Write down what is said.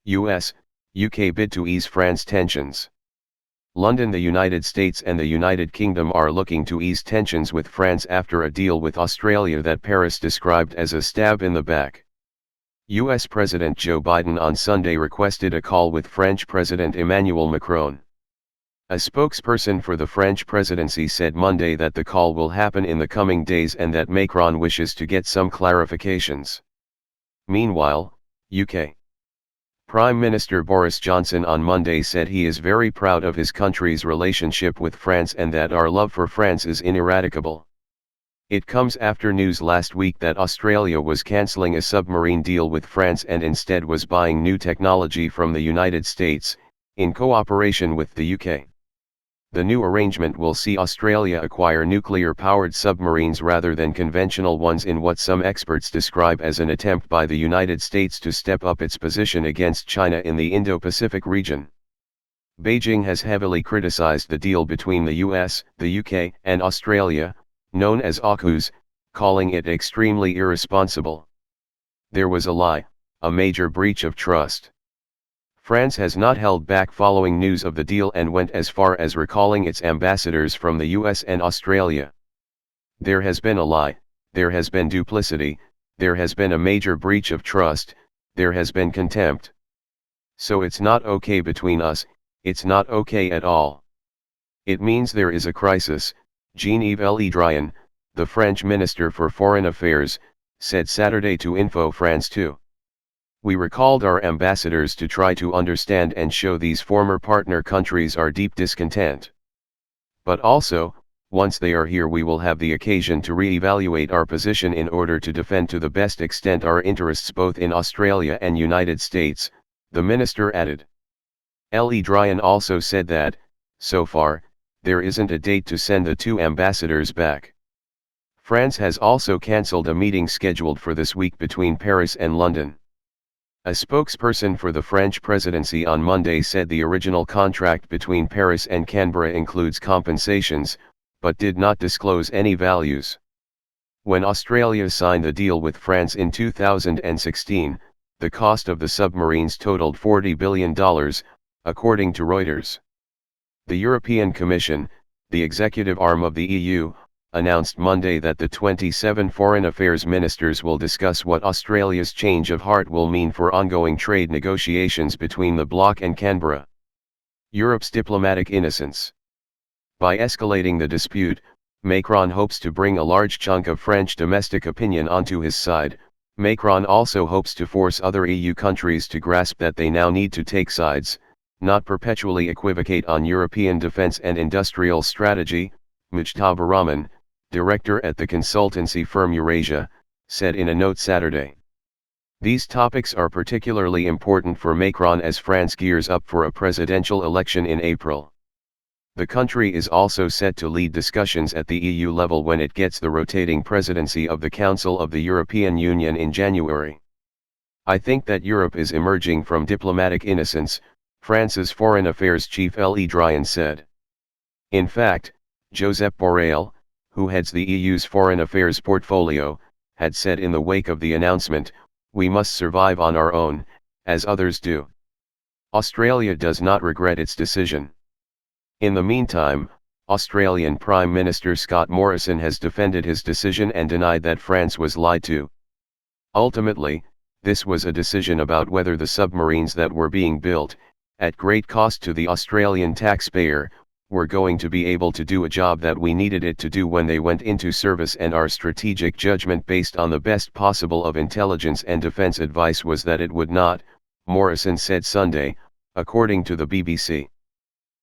US, UK bid to ease France tensions. London. The United States and the United Kingdom are looking to ease tensions with France after a deal with Australia that Paris described as a stab in the back. US President Joe Biden on Sunday requested a call with French President Emmanuel Macron. A spokesperson for the French presidency said Monday that the call will happen in the coming days and that Macron wishes to get some clarifications. Meanwhile, UK Prime Minister Boris Johnson on Monday said he is very proud of his country's relationship with France and that our love for France is ineradicable. It comes after news last week that Australia was cancelling a submarine deal with France and instead was buying new technology from the United States, in cooperation with the UK. The new arrangement will see Australia acquire nuclear-powered submarines rather than conventional ones in what some experts describe as an attempt by the United States to step up its position against China in the Indo-Pacific region. Beijing has heavily criticized the deal between the US, the UK, and Australia, known as AUKUS, calling it extremely irresponsible. There was a lie, a major breach of trust. France has not held back following news of the deal and went as far as recalling its ambassadors from the US and Australia. There has been a lie, there has been duplicity, there has been a major breach of trust, there has been contempt. So it's not okay between us, it's not okay at all. It means there is a crisis, Jean-Yves Le Drian, the French Minister for Foreign Affairs, said Saturday to Info France 2. We recalled our ambassadors to try to understand and show these former partner countries our deep discontent. But also, once they are here we will have the occasion to re-evaluate our position in order to defend to the best extent our interests both in Australia and United States, the minister added. Le Drian also said that, so far, there isn't a date to send the two ambassadors back. France has also cancelled a meeting scheduled for this week between Paris and London. A spokesperson for the French presidency on Monday said the original contract between Paris and Canberra includes compensations, but did not disclose any values. When Australia signed the deal with France in 2016, the cost of the submarines totaled $40 billion, according to Reuters. The European Commission, the executive arm of the EU, announced Monday that the 27 foreign affairs ministers will discuss what Australia's change of heart will mean for ongoing trade negotiations between the bloc and Canberra. Europe's diplomatic innocence. By escalating the dispute, Macron hopes to bring a large chunk of French domestic opinion onto his side. Macron also hopes to force other EU countries to grasp that they now need to take sides, not perpetually equivocate on European defense and industrial strategy, Mujtaba Rahman, director at the consultancy firm Eurasia, said in a note Saturday. These topics are particularly important for Macron as France gears up for a presidential election in April. The country is also set to lead discussions at the EU level when it gets the rotating presidency of the Council of the European Union in January. I think that Europe is emerging from diplomatic innocence, France's foreign affairs chief Le Drian said. In fact, Josep Borrell, who heads the EU's foreign affairs portfolio, had said in the wake of the announcement, "We must survive on our own, as others do." Australia does not regret its decision. In the meantime, Australian Prime Minister Scott Morrison has defended his decision and denied that France was lied to. Ultimately, this was a decision about whether the submarines that were being built, at great cost to the Australian taxpayer, were going to be able to do a job that we needed it to do when they went into service, and our strategic judgment based on the best possible of intelligence and defense advice was that it would not, Morrison said Sunday, according to the BBC.